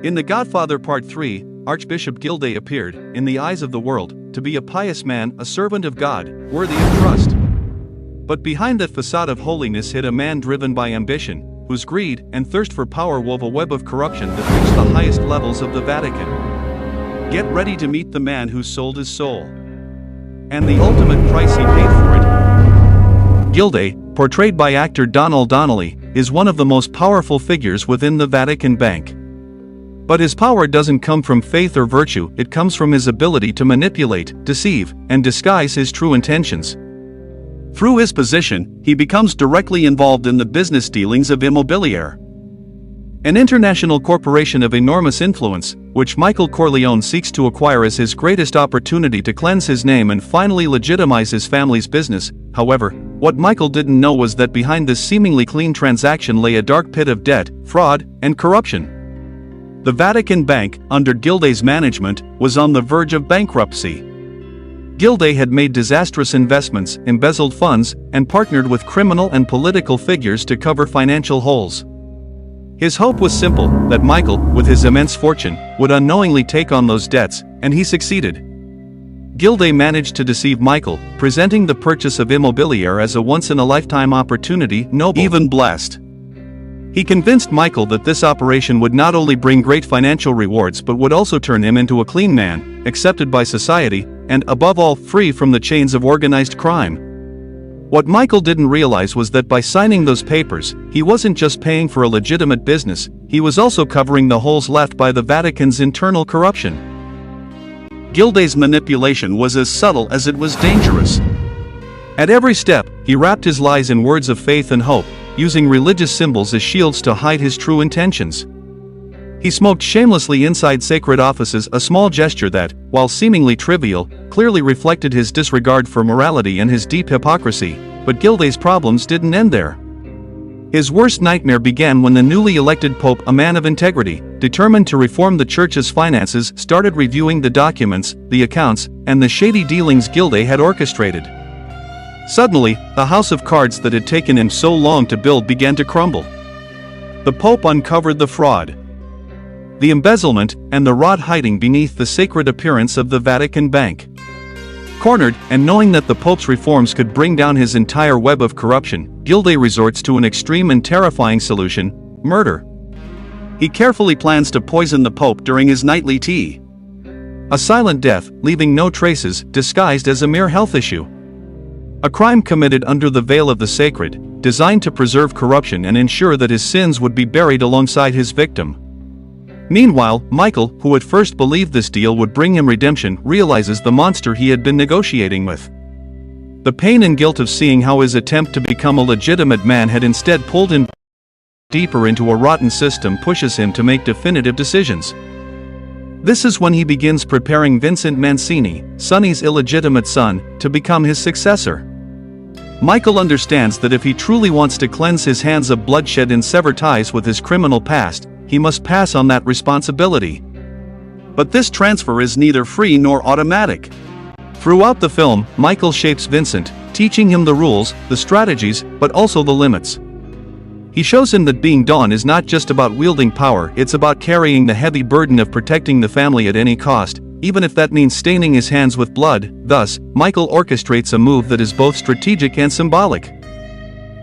In The Godfather Part 3, Archbishop Gilday appeared, in the eyes of the world, to be a pious man, a servant of God, worthy of trust. But behind that facade of holiness hid a man driven by ambition, whose greed and thirst for power wove a web of corruption that reached the highest levels of the Vatican. Get ready to meet the man who sold his soul. And the ultimate price he paid for it. Gilday, portrayed by actor Donald Donnelly, is one of the most powerful figures within the Vatican Bank. But his power doesn't come from faith or virtue, it comes from his ability to manipulate, deceive, and disguise his true intentions. Through his position, he becomes directly involved in the business dealings of Immobiliare, an international corporation of enormous influence, which Michael Corleone seeks to acquire as his greatest opportunity to cleanse his name and finally legitimize his family's business. However, what Michael didn't know was that behind this seemingly clean transaction lay a dark pit of debt, fraud, and corruption. The Vatican Bank, under Gilday's management, was on the verge of bankruptcy. Gilday had made disastrous investments, embezzled funds, and partnered with criminal and political figures to cover financial holes. His hope was simple, that Michael, with his immense fortune, would unknowingly take on those debts, and he succeeded. Gilday managed to deceive Michael, presenting the purchase of Immobiliare as a once-in-a-lifetime opportunity, noble, even blessed. He convinced Michael that this operation would not only bring great financial rewards but would also turn him into a clean man, accepted by society, and above all, free from the chains of organized crime. What Michael didn't realize was that by signing those papers, he wasn't just paying for a legitimate business, he was also covering the holes left by the Vatican's internal corruption. Gilday's manipulation was as subtle as it was dangerous. At every step, he wrapped his lies in words of faith and hope, using religious symbols as shields to hide his true intentions. He smoked shamelessly inside sacred offices, a small gesture that, while seemingly trivial, clearly reflected his disregard for morality and his deep hypocrisy. But Gilday's problems didn't end there. His worst nightmare began when the newly elected Pope, a man of integrity, determined to reform the Church's finances, started reviewing the documents, the accounts, and the shady dealings Gilday had orchestrated. Suddenly, the house of cards that had taken him so long to build began to crumble. The Pope uncovered the fraud, the embezzlement, and the rot hiding beneath the sacred appearance of the Vatican Bank. Cornered, and knowing that the Pope's reforms could bring down his entire web of corruption, Gilday resorts to an extreme and terrifying solution: murder. He carefully plans to poison the Pope during his nightly tea. A silent death, leaving no traces, disguised as a mere health issue. A crime committed under the veil of the sacred, designed to preserve corruption and ensure that his sins would be buried alongside his victim. Meanwhile, Michael, who at first believed this deal would bring him redemption, realizes the monster he had been negotiating with. The pain and guilt of seeing how his attempt to become a legitimate man had instead pulled him deeper into a rotten system pushes him to make definitive decisions. This is when he begins preparing Vincent Mancini, Sonny's illegitimate son, to become his successor. Michael understands that if he truly wants to cleanse his hands of bloodshed and sever ties with his criminal past, he must pass on that responsibility. But this transfer is neither free nor automatic. Throughout the film, Michael shapes Vincent, teaching him the rules, the strategies, but also the limits. He shows him that being Don is not just about wielding power, it's about carrying the heavy burden of protecting the family at any cost, even if that means staining his hands with blood. Thus, Michael orchestrates a move that is both strategic and symbolic.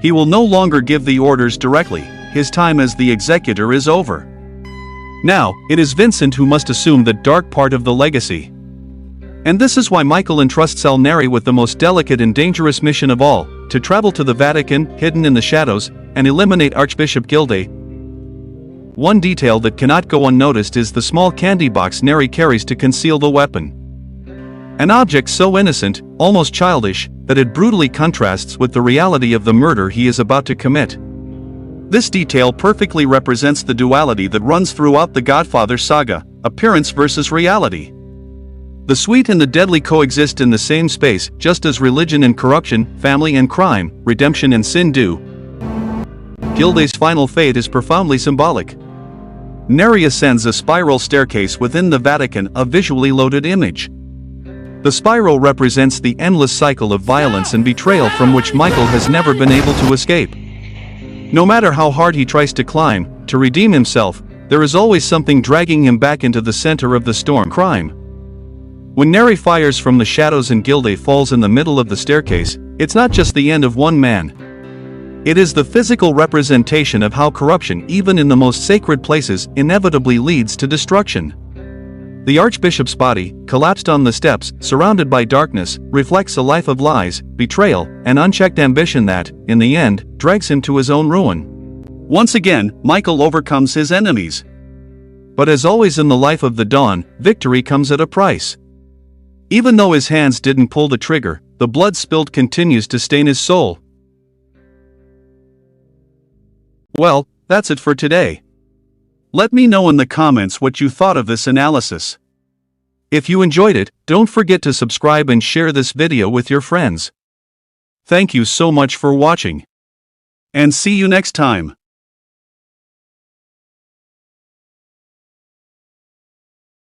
He will no longer give the orders directly, his time as the executor is over. Now, it is Vincent who must assume the dark part of the legacy. And this is why Michael entrusts Salneri with the most delicate and dangerous mission of all, to travel to the Vatican, hidden in the shadows, and eliminate Archbishop Gilday. One detail that cannot go unnoticed is the small candy box Neri carries to conceal the weapon. An object so innocent, almost childish, that it brutally contrasts with the reality of the murder he is about to commit. This detail perfectly represents the duality that runs throughout the Godfather saga: appearance versus reality. The sweet and the deadly coexist in the same space, just as religion and corruption, family and crime, redemption and sin do. Gilday's final fate is profoundly symbolic. Neri ascends a spiral staircase within the Vatican, a visually loaded image. The spiral represents the endless cycle of violence and betrayal from which Michael has never been able to escape. No matter how hard he tries to climb, to redeem himself, there is always something dragging him back into the center of the storm. Crime. When Neri fires from the shadows and Gilday falls in the middle of the staircase, it's not just the end of one man. It is the physical representation of how corruption, even in the most sacred places, inevitably leads to destruction. The Archbishop's body, collapsed on the steps, surrounded by darkness, reflects a life of lies, betrayal, and unchecked ambition that, in the end, drags him to his own ruin. Once again, Michael overcomes his enemies. But as always in the life of the Don, victory comes at a price. Even though his hands didn't pull the trigger, the blood spilled continues to stain his soul. Well, that's it for today. Let me know in the comments what you thought of this analysis. If you enjoyed it, don't forget to subscribe and share this video with your friends. Thank you so much for watching. And see you next time.